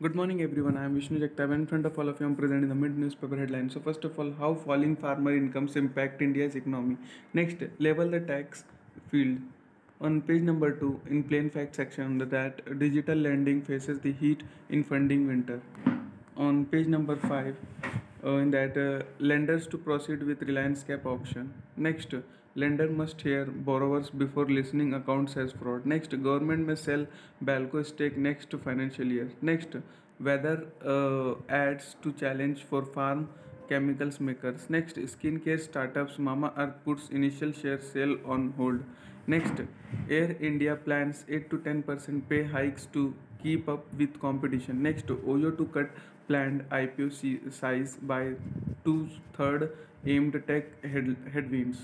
Good morning, everyone. I am Vishnu Jagtap, and in front of all of you, I am presenting the mid newspaper headlines. So, first of all, how falling farmer incomes impact India's economy. Next, level the tax field. On page number 2, in plain fact section, that digital lending faces the heat in funding winter. On page number 5, in that lenders to proceed with Reliance Cap auction. Next, lender must hear borrowers before listening accounts as fraud. Next, government may sell Balco stake next financial year. Next, weather ads to challenge for farm chemicals makers. Next, skincare startups Mama Earth puts initial share sale on hold. Next, Air India plans 8 to 10% pay hikes to keep up with competition. Next, Oyo to cut planned IPO size by two-third aimed tech headwinds.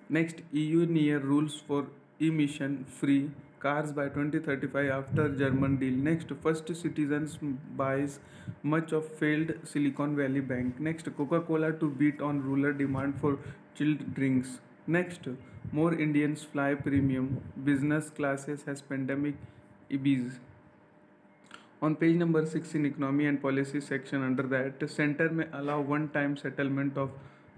Next, EU near rules for emission free cars by 2035 after German deal. Next, first citizens buys much of failed Silicon Valley Bank. Next, Coca-Cola to beat on rural demand for chilled drinks. Next, more Indians fly premium business classes as pandemic eases. On page number 6 in economy and policy section under that, center may allow one-time settlement of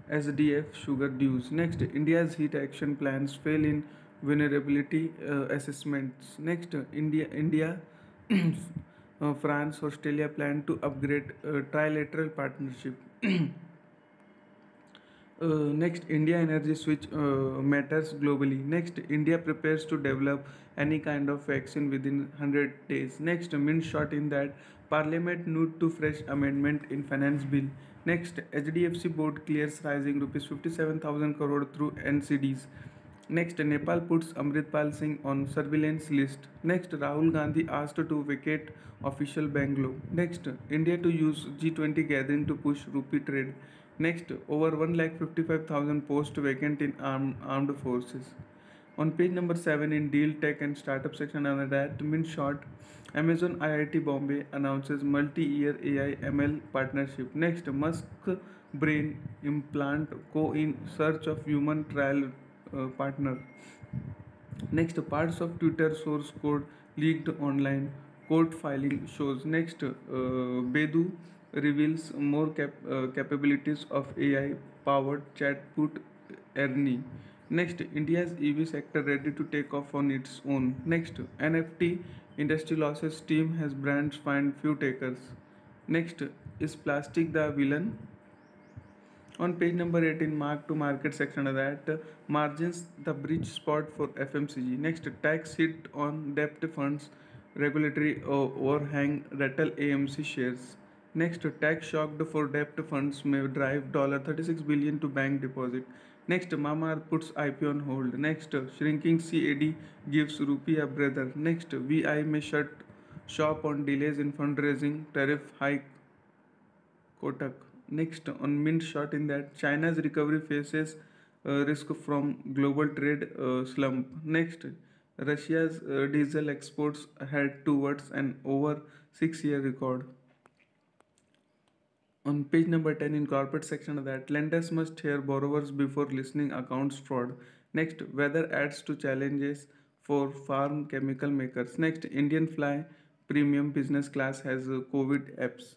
SDF sugar dues. Next, India's heat action plans fail in vulnerability assessments. Next, India France, Australia plan to upgrade trilateral partnership. Next, India energy switch matters globally. Next, India prepares to develop any kind of vaccine within 100 days. Next, means short in that Parliament need to fresh amendment in finance bill. Next, HDFC board clears rising rupees 57,000 crore through NCDs. Next, Nepal puts Amritpal Singh on surveillance list. Next, Rahul Gandhi asked to vacate official Bangalore. Next, India to use G20 gathering to push rupee trade. Next, over 1,55,000 posts vacant in armed forces. On page number 7 in Deal Tech and Startup section under that, in short, Amazon IIT Bombay announces multi-year AI ML partnership. Next, Musk brain implant co in search of human trial partner. Next, parts of Twitter source code leaked online. Court filing shows. Next, Bedu reveals more capabilities of AI powered chatbot Ernie. Next, India's EV sector ready to take off on its own. Next, NFT industry losses team has brands find few takers. Next, is plastic the villain? On page number 18, mark to market section of that, margins the bridge spot for FMCG. Next, tax hit on debt funds, regulatory overhang rattle AMC shares. Next, tax shocked for debt funds may drive $36 billion to bank deposit. Next, Mama puts IP on hold. Next, shrinking CAD gives rupee a brother. Next, VI may shut shop on delays in fundraising, tariff hike Kotak. Next, on mint shot in that China's recovery faces risk from global trade slump. Next, Russia's diesel exports head towards an over 6 year record. On page number 10 in corporate section of that, lenders must hear borrowers before listening accounts fraud. Next, weather adds to challenges for farm chemical makers. Next, Indian fly premium business class has COVID apps.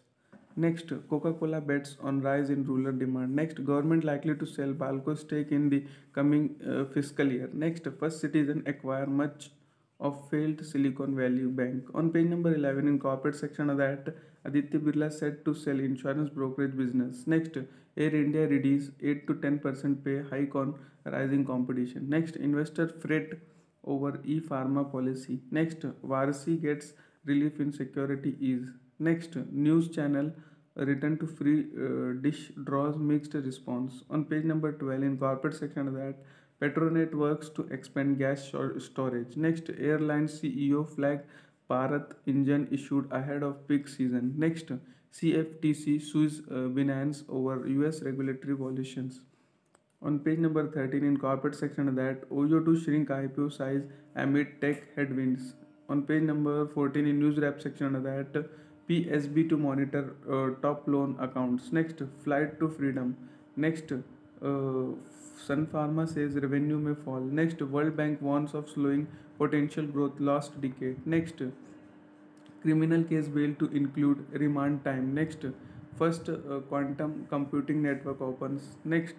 Next, Coca-Cola bets on rise in rural demand. Next, government likely to sell Balco stake in the coming fiscal year. Next, First Citizen acquire much of failed Silicon Valley Bank. On page number 11 in corporate section of that, Aditya Birla said to sell insurance brokerage business. Next, Air India readies 8 to 10% pay hike on rising competition. Next, investor fret over e-pharma policy. Next, Varsi gets relief in security ease. Next, news channel return to free dish draws mixed response. On page number 12 in corporate section of that, Petronet works to expand gas storage. Next, airline CEO flag Bharat engine issued ahead of peak season. Next, CFTC sues Binance over US regulatory violations. On page number 13 in corporate section of that, Oyo to shrink IPO size amid tech headwinds. On page number 14 in news wrap section of that, PSB to monitor top loan accounts. Next, flight to freedom. Next, Sun Pharma says revenue may fall. Next, World Bank warns of slowing potential growth lost decade. Next, criminal case bail to include remand time. Next, first quantum computing network opens. Next,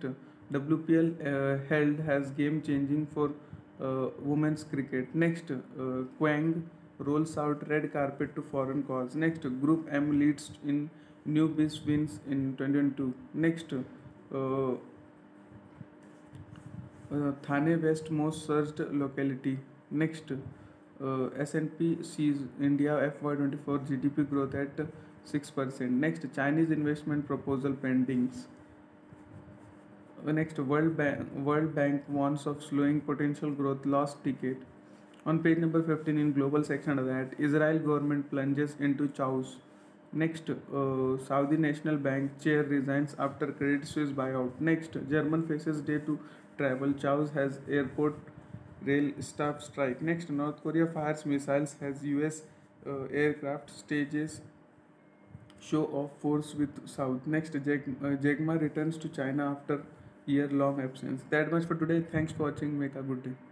WPL held has game changing for women's cricket. Next, Quang rolls out red carpet to foreign cause. Next, Group M leads in new biz wins in 2022. Next, Thane West most searched locality. Next, S&P sees India FY24 GDP growth at 6%. Next, Chinese investment proposal pendings. Next, World Bank warns of slowing potential growth last decade. On page number 15 in global section of that, Israel government plunges into chaos. Next, Saudi National Bank chair resigns after Credit Suisse buyout. Next, German faces day to travel. Chaos has airport rail staff strike. Next, North Korea fires missiles as US aircraft stages show of force with South. Next, Jegma returns to China after year-long absence. That much for today. Thanks for watching. Make a good day.